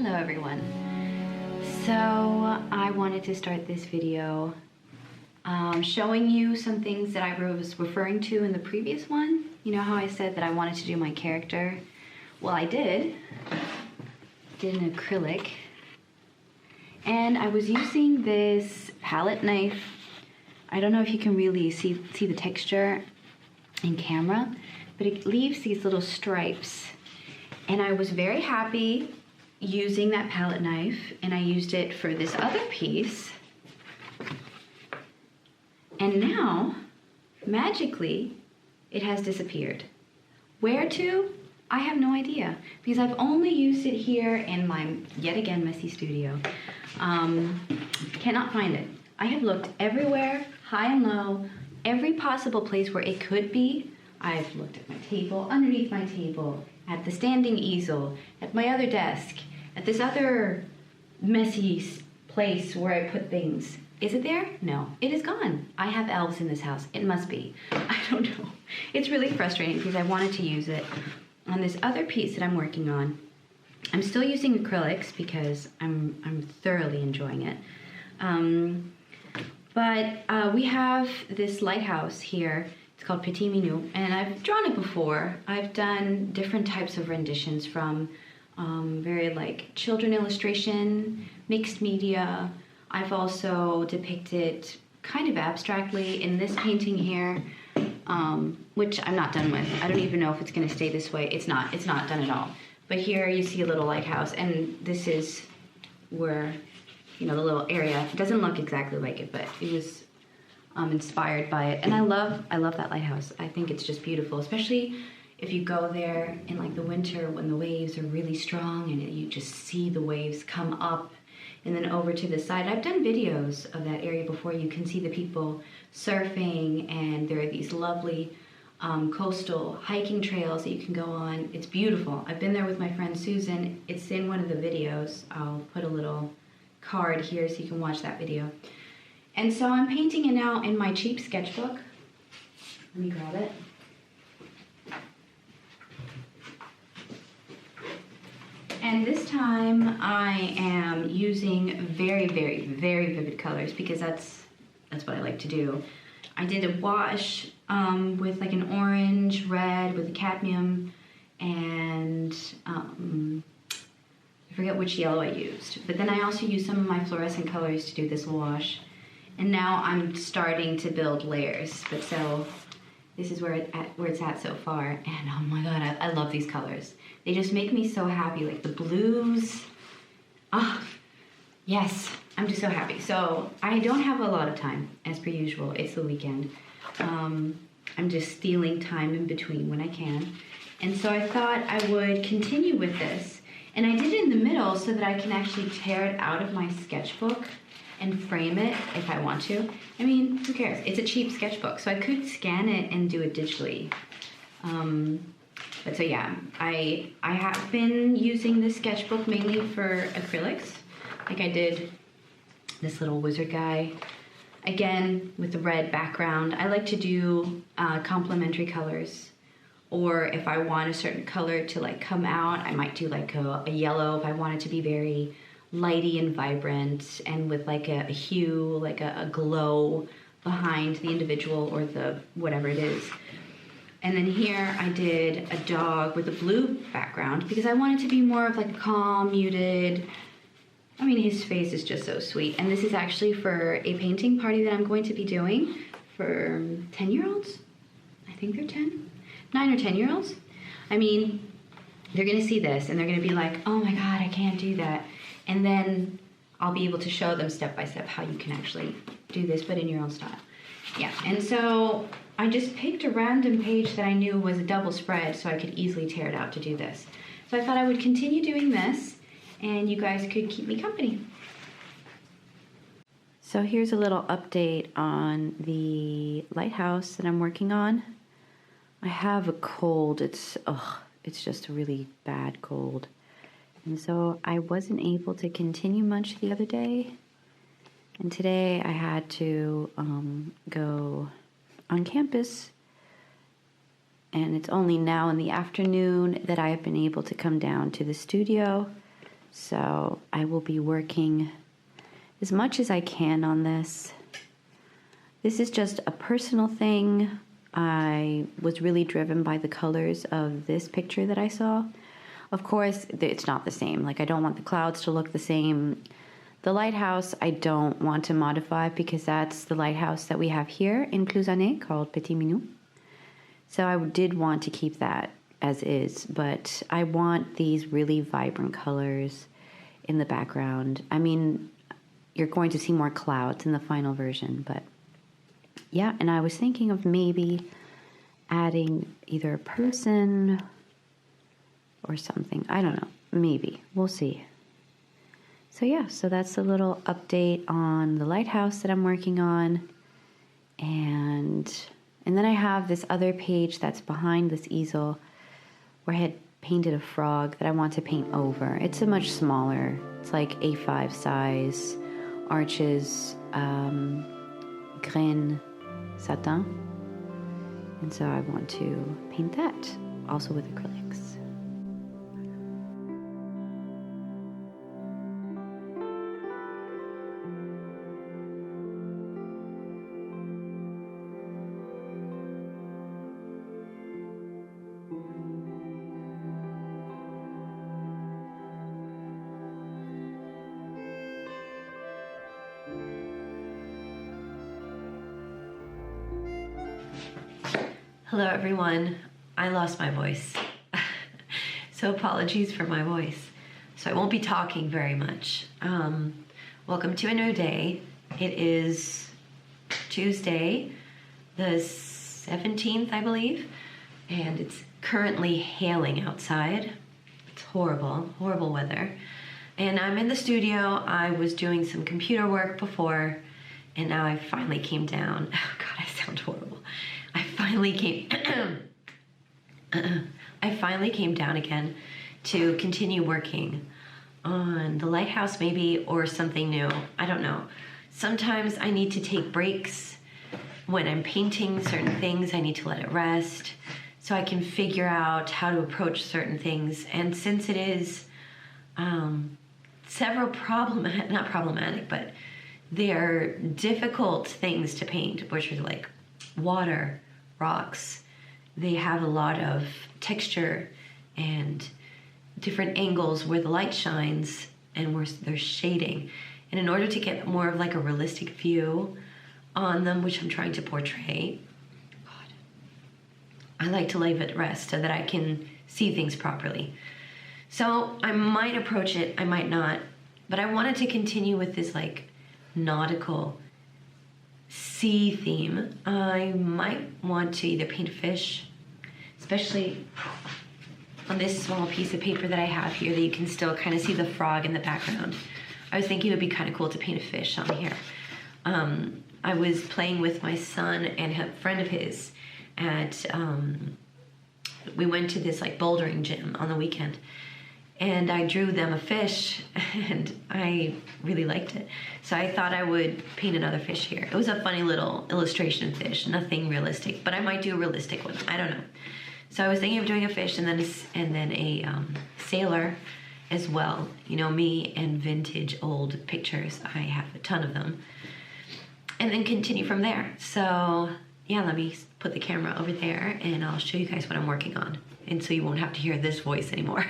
Hello everyone. So I wanted to start this video showing you some things that I was referring to in the previous one. You know how I said that I wanted to do my character? Well, I did an acrylic, and I was using this palette knife. I don't know if you can really see the texture in camera, but it leaves these little stripes, and I was very happy using that palette knife, and I used it for this other piece, and now magically it has disappeared. Where to? I have no idea, because I've only used it here in my yet again messy studio. Cannot find it. I have looked everywhere, high and low, every possible place where it could be. I've looked at my table, underneath my table, at the standing easel, at my other desk, at this other messy place where I put things. Is it there? No, it is gone. I have elves in this house. It must be. I don't know. It's really frustrating because I wanted to use it on this other piece that I'm working on. I'm still using acrylics because I'm thoroughly enjoying it. But we have this lighthouse here. It's called Petit Minou, and I've drawn it before. I've done different types of renditions from very like children illustration, mixed media. I've also depicted kind of abstractly in this painting here, which I'm not done with. I don't even know if it's gonna stay this way. It's not done at all. But here you see a little lighthouse, and this is where, you know, the little area. It doesn't look exactly like it, but it was inspired by it. And I love that lighthouse. I think it's just beautiful, especially if you go there in like the winter when the waves are really strong and you just see the waves come up and then over to the side. I've done videos of that area before. You can see the people surfing, and there are these lovely coastal hiking trails that you can go on. It's beautiful. I've been there with my friend Susan. It's in one of the videos. I'll put a little card here so you can watch that video. And so I'm painting it now in my cheap sketchbook. Let me grab it. And this time I am using very, very, very vivid colors because that's what I like to do. I did a wash with like an orange, red with a cadmium, and I forget which yellow I used. But then I also used some of my fluorescent colors to do this wash. And now I'm starting to build layers. But so this is where it's at so far. And oh my God, I love these colors. They just make me so happy, like the blues. Ah, yes, I'm just so happy. So I don't have a lot of time, as per usual. It's the weekend. I'm just stealing time in between when I can. And so I thought I would continue with this. And I did it in the middle so that I can actually tear it out of my sketchbook and frame it if I want to. I mean, who cares? It's a cheap sketchbook, so I could scan it and do it digitally. But so yeah, I have been using this sketchbook mainly for acrylics. Like I did this little wizard guy, again with the red background. I like to do complementary colors, or if I want a certain color to like come out, I might do like a yellow if I want it to be very lighty and vibrant, and with like a hue, like a glow behind the individual or the whatever it is. And then here I did a dog with a blue background because I wanted to be more of like a calm, muted. I mean, his face is just so sweet. And this is actually for a painting party that I'm going to be doing for 10-year-olds. I think they're 10, 9 or 10-year-olds. I mean, they're gonna see this and they're gonna be like, oh my God, I can't do that. And then I'll be able to show them step by step how you can actually do this, but in your own style. Yeah, and so I just picked a random page that I knew was a double spread so I could easily tear it out to do this. So I thought I would continue doing this and you guys could keep me company. So here's a little update on the lighthouse that I'm working on. I have a cold. It's just a really bad cold. And so I wasn't able to continue much the other day. And today I had to go on campus, and it's only now in the afternoon that I have been able to come down to the studio So I will be working as much as I can on this. This is just a personal thing. I was really driven by the colors of this picture that I saw. Of course, it's not the same. Like, I don't want the clouds to look the same. The lighthouse, I don't want to modify because that's the lighthouse that we have here in Clouzané called Petit Minou. So I did want to keep that as is, but I want these really vibrant colors in the background. I mean, you're going to see more clouds in the final version, but yeah, and I was thinking of maybe adding either a person or something. I don't know. Maybe. We'll see. So yeah, so that's a little update on the lighthouse that I'm working on. And then I have this other page that's behind this easel where I had painted a frog that I want to paint over. It's a much smaller. It's like A5 size arches, grain satin. And so I want to paint that also with acrylics. Hello everyone, I lost my voice, so apologies for my voice. So I won't be talking very much. Welcome to a new day. It is Tuesday, the 17th, I believe, and it's currently hailing outside. It's horrible, horrible weather. And I'm in the studio. I was doing some computer work before, and now I finally came down. Oh God, I sound horrible. I finally came down again to continue working on the lighthouse maybe, or something new. I don't know. Sometimes I need to take breaks when I'm painting certain things. I need to let it rest so I can figure out how to approach certain things. And since it is several not problematic, but they're difficult things to paint, which are like water, rocks. They have a lot of texture and different angles where the light shines and where there's shading. And in order to get more of like a realistic view on them, which I'm trying to portray, I like to leave it rest so that I can see things properly. So I might approach it, I might not, but I wanted to continue with this like nautical sea theme. I might want to either paint a fish, especially on this small piece of paper that I have here that you can still kind of see the frog in the background. I was thinking it would be kind of cool to paint a fish on here. I was playing with my son and a friend of his at, we went to this like bouldering gym on the weekend, and I drew them a fish, and I really liked it. So I thought I would paint another fish here. It was a funny little illustration fish, nothing realistic, but I might do a realistic one. I don't know. So I was thinking of doing a fish and then a sailor as well. You know me and vintage old pictures. I have a ton of them. And then continue from there. So yeah, let me put the camera over there and I'll show you guys what I'm working on. And so you won't have to hear this voice anymore.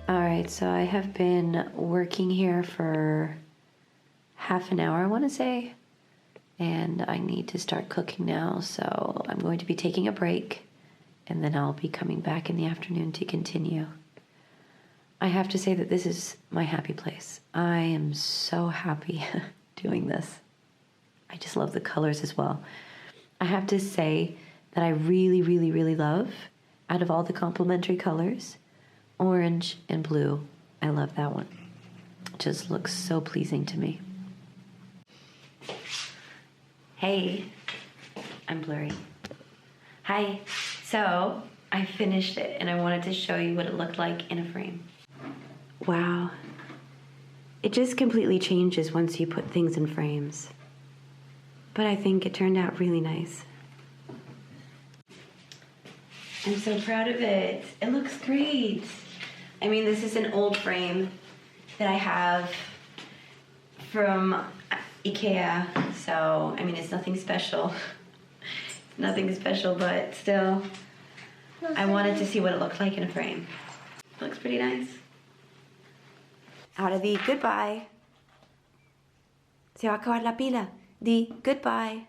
All right, so I have been working here for half an hour, I want to say. And I need to start cooking now, so I'm going to be taking a break, and then I'll be coming back in the afternoon to continue. I have to say that this is my happy place. I am so happy doing this. I just love the colors as well. I have to say that I really, really, really love, out of all the complementary colors, orange and blue. I love that one. It just looks so pleasing to me. Hey, I'm blurry. Hi. So I finished it and I wanted to show you what it looked like in a frame. Wow. It just completely changes once you put things in frames. But I think it turned out really nice. I'm so proud of it. It looks great. I mean, this is an old frame that I have from IKEA, so I mean, it's nothing special. Nothing special, but still, I wanted to see what it looked like in a frame. It looks pretty nice. Ahora di goodbye. Se va a acabar la pila. Di goodbye.